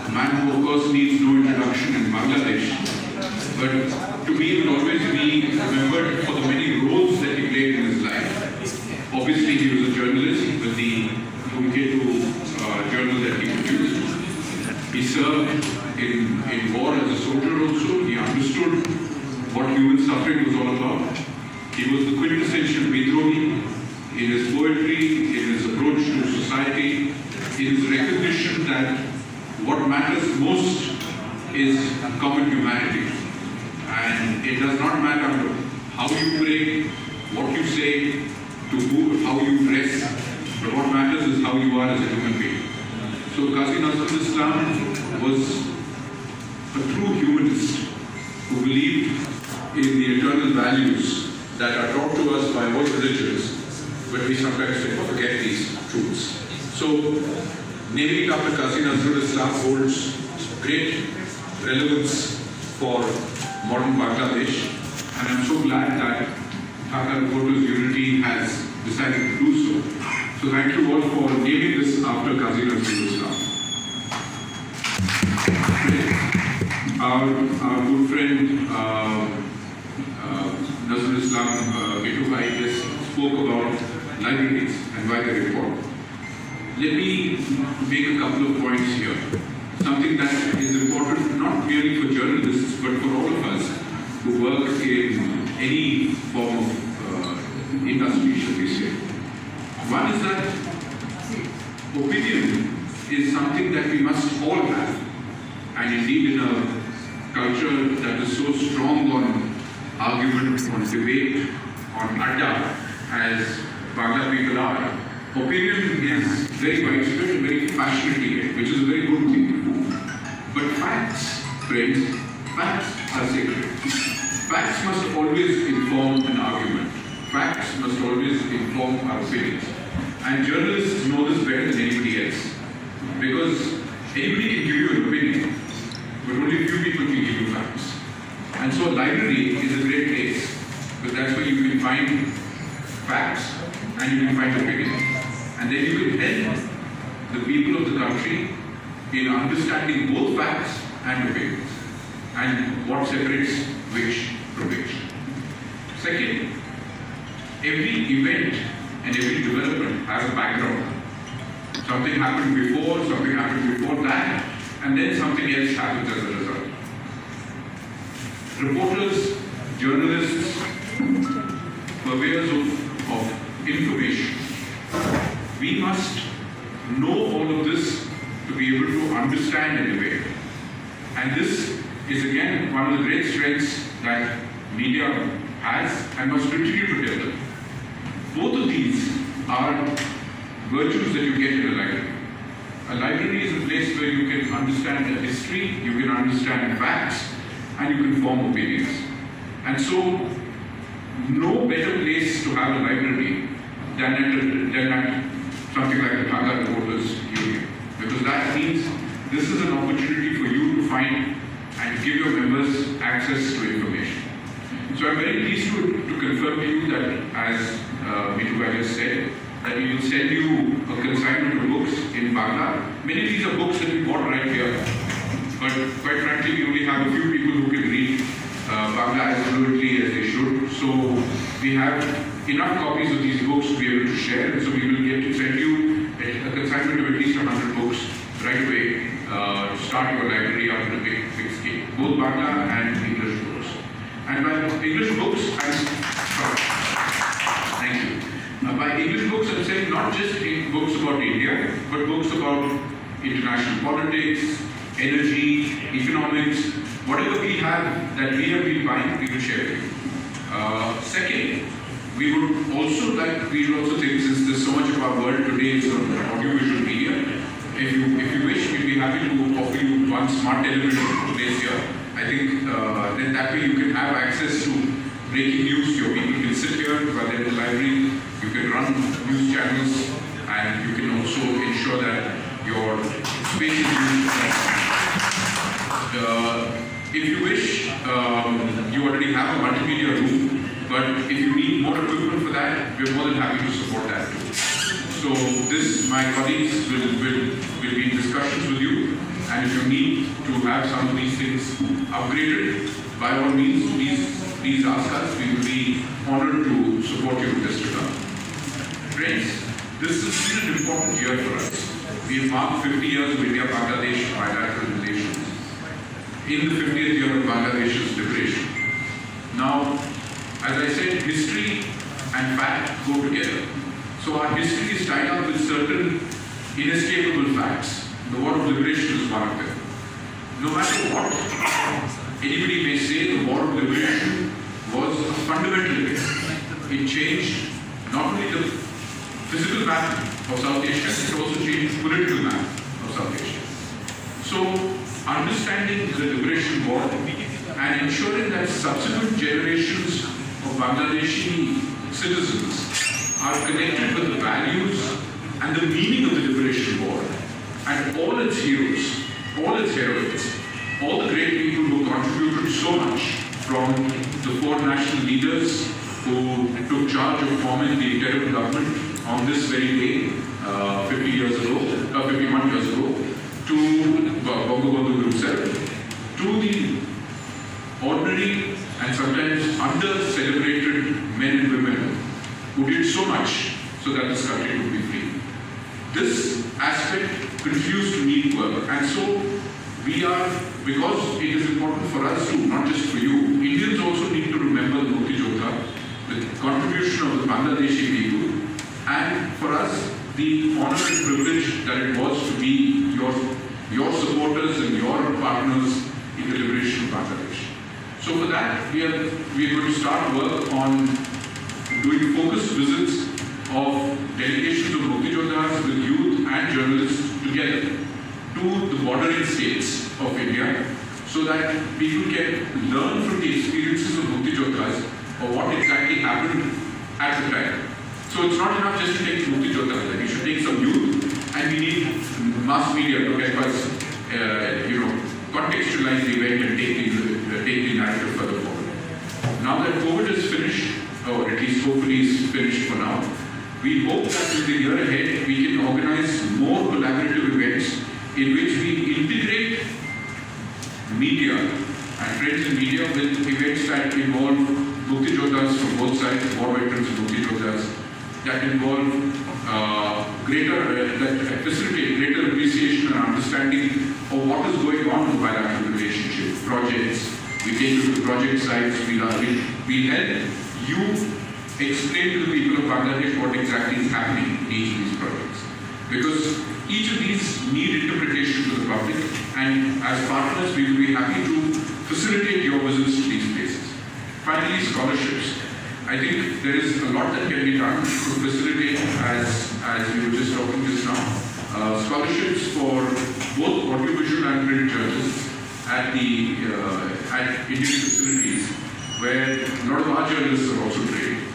a man who of course needs no introduction in Bangladesh, but to me will always be remembered for the many roles that he played in his life. Obviously he was a journalist with the Dhumketu journal that he produced. He served in war as a soldier also. He understood what human suffering was all about. He was the quintessential Vidrohi in his poetry, in his approach to society, in his recognition that what matters most is common humanity. And it does not matter how you pray, what you say, to who, how you dress, but what matters is how you are as a human being. So Qazi Nazrul Islam was a true humanist who believed in the eternal values that are taught to us by all religions, but we sometimes forget these truths. So, naming it after Qazi Nazrul Islam holds great relevance for modern Bangladesh, and I'm so glad that Dhaka Reporters Unity has decided to do so. So thank you all for naming this after Qazi Nazrul Islam. Our good friend Nazrul Islam Ghetto just spoke about libraries and why they're important. Let me make a couple of points here. Something that is important not merely for journalists but for all of us who work in any form of industry, shall we say. One is that opinion is something that we must all have. And indeed in a culture that is so strong on argument, on debate, on adda, as Bangla people are, opinion is very widespread and very passionate, which is a very good thing. But facts, friends, facts are sacred. Facts must always inform an argument. Facts must always inform our opinions. And journalists know this better than anybody else. Because anybody can give you an opinion, but only a few people can give you facts. And so a library is a great place, because that's where you can find facts and you can find opinions. And then you can help the people of the country in understanding both facts and opinions, and what separates which from which. Second, every event and every development has a background. Something happened before that, and then something else happens as a result. Reporters, journalists, purveyors of information, we must know all of this to be able to understand and debate. And this is again one of the great strengths that media has and must continue to develop. Both of these are virtues that you get in a library. A library is a place where you can understand the history, you can understand facts, and you can form opinions. And so, no better place to have a library than at something like the Dhaka Reporters Union. Because that means this is an opportunity for you to find and give your members access to information. So I'm very pleased to confirm to you that, as Mitubai has said, that we will send you a consignment of books in Bangla. Many of these are books that we bought right here. But quite frankly, we only have a few people who can read Bangla as fluently as they should. So we have enough copies of these books to be able to share. And so we will get to send you a consignment of at least 100 books right away to start your library up in a big scale. Both Bangla and English books. And by English books, thank you. By English books, I'm saying not just books about India, but books about international politics, energy, economics, whatever we have that we have been buying, we will share with you. Second, we would also think, since there's so much of our world today is on audiovisual media, if you wish, we'd be happy to offer you one smart television place here. I think then that way you can have access to breaking news. Your people can sit here while they're in the library. You can run news channels, and you can also ensure that your space is used. If you wish, you already have a multimedia room, but if you need more equipment for that, we're more than happy to support that too. So this, my colleagues will be in discussions with you And if you need to have some of these things upgraded, by all means, please ask us. We will be honored to support you in this regard. Friends, this has been an important year for us. We have marked 50 years of India-Bangladesh bilateral relations in the 50th year of Bangladesh's liberation. Now, as I said, history and fact go together. So our history is tied up with certain inescapable facts. The War of Liberation is one of them. No matter what anybody may say, the War of Liberation was a fundamental event. It changed not only the physical map of South Asia, it also changed the political map of South Asia. So, understanding the Liberation War and ensuring that subsequent generations of Bangladeshi citizens are connected with the values and the meaning of the Liberation War and all its heroes, all its heroines, all the great people who contributed so much, from the four national leaders who took charge of forming the interim government on this very day 51 years ago, to Bangabandhu himself, to the ordinary and sometimes under-celebrated men and women who did so much so that this country could be free. This aspect continues to need work, and so we are, because it is important for us to, not just for you, Indians also need to remember the Mukti Jodha, the contribution of the Bangladeshi people, and for us, the honor and privilege that it was to be your supporters and your partners in the liberation of Bangladesh. So for that, we are going to start work on doing focused visits of delegations of Mukti Jodhas with youth and journalists together to the bordering states of India, so that people can learn from the experiences of Mukti Jodhas of what exactly happened at the time. So it's not enough just to take Mukti Jodhas, we should take some youth, and we need mass media to help us, contextualize the event and take the narrative further forward. Now that COVID is finished, or at least hopefully is finished for now, we hope that in the year ahead we can organize more collaborative events in which we integrate media and friends in media with events that involve Mukti Jodhas from both sides, war veterans and Mukti Jodhas, that involve that facilitate greater appreciation and understanding of what is going on in the bilateral relationship, projects. We take you to the project sites, we help you explain to the people of Bangladesh what exactly is happening in each of these projects. Because each of these need interpretation to the public, and as partners we will be happy to facilitate your visits to these places. Finally, scholarships. I think there is a lot that can be done to facilitate, as we were just talking just now, scholarships for both audiovisual and print journalists at Indian facilities, where a lot of our journalists are also trained.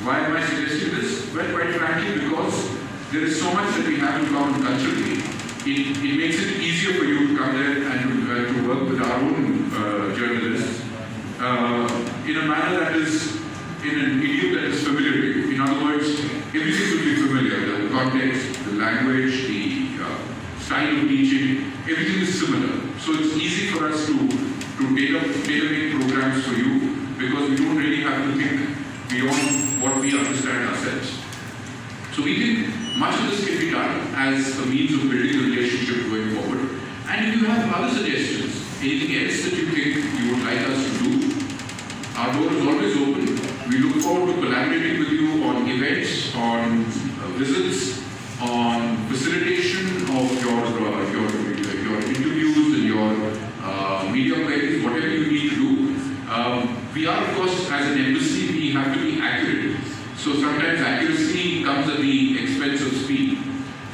Why am I suggesting this? Well, quite frankly, because there is so much that we have in common culturally. It makes it easier for you to come there and to work with our own journalists in a manner that is, in an idiom that is familiar to you. In other words, everything will be familiar. The context, the language, the style of teaching, everything is similar. So it's easy for us to tailor-make programs for you, because we don't really have to think beyond what we understand ourselves. So we think much of this can be done as a means of building a relationship going forward. And if you have other suggestions, anything else that you think you would like us to do, our door is always open. We look forward to collaborating with you on events, on visits, on facilitation of your interviews and your media queries, whatever you need to do. We are, of course, as an embassy, we have to be accurate. So sometimes accuracy comes at the expense of speed.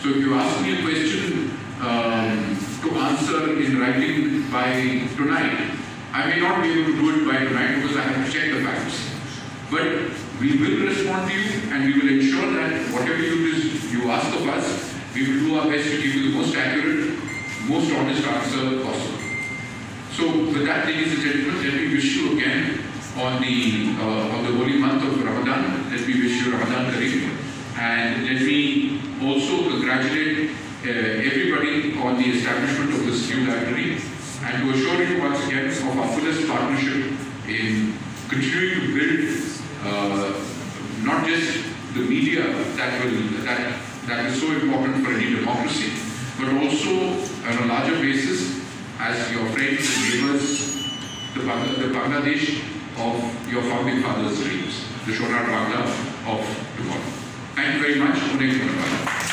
So if you ask me a question to answer in writing by tonight, I may not be able to do it by tonight because I have to check the facts. But we will respond to you, and we will ensure that whatever you ask of us, we will do our best to give you the most accurate, most honest answer possible. So with that, ladies and gentlemen, let me wish you again on the holy month of Ramadan, let me wish you Ramadan Kareem, and let me also congratulate everybody on the establishment of this new library, and to assure you once again of our fullest partnership in continuing to build not just the media that is so important for any democracy, but also on a larger basis as your friends and neighbors, the Bangladesh of your founding fathers' dreams, the Sonar Bangla of tomorrow. Thank you very much.